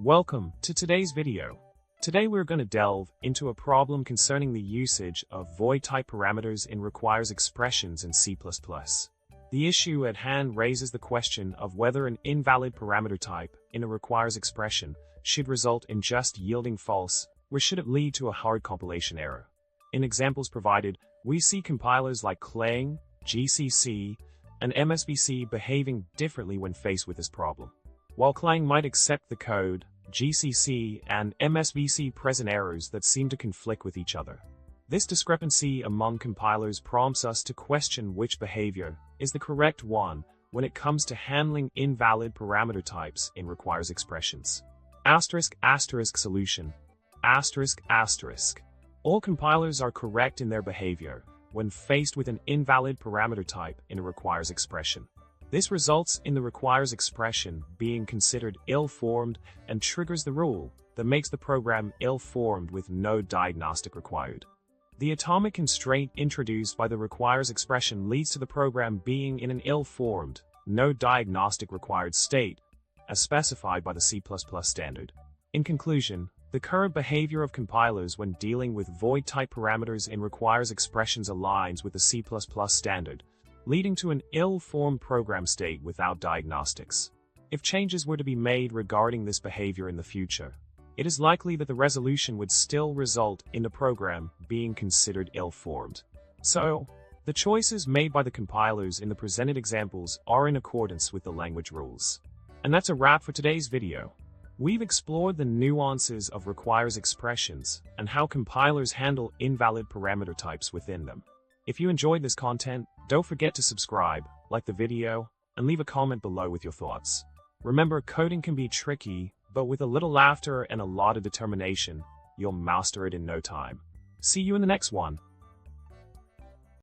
Welcome to today's video. Today we're going to delve into a problem concerning the usage of void-type parameters in requires expressions in C++. The issue at hand raises the question of whether an invalid parameter type in a requires expression should result in just yielding false, or should it lead to a hard compilation error. In examples provided, we see compilers like Clang, GCC, and MSVC behaving differently when faced with this problem. While Clang might accept the code, GCC and MSVC present errors that seem to conflict with each other. This discrepancy among compilers prompts us to question which behavior is the correct one when it comes to handling invalid parameter types in requires expressions. Asterisk solution. Asterisk. All compilers are correct in their behavior when faced with an invalid parameter type in a requires expression. This results in the requires expression being considered ill-formed and triggers the rule that makes the program ill-formed with no diagnostic required. The atomic constraint introduced by the requires expression leads to the program being in an ill-formed, no diagnostic required state, as specified by the C++ standard. In conclusion, the current behavior of compilers when dealing with void-type parameters in requires expressions aligns with the C++ standard, leading to an ill-formed program state without diagnostics. If changes were to be made regarding this behavior in the future, it is likely that the resolution would still result in the program being considered ill-formed. So, the choices made by the compilers in the presented examples are in accordance with the language rules. And that's a wrap for today's video. We've explored the nuances of requires expressions and how compilers handle invalid parameter types within them. If you enjoyed this content, don't forget to subscribe, like the video, and leave a comment below with your thoughts. Remember, coding can be tricky, but with a little laughter and a lot of determination, you'll master it in no time. See you in the next one.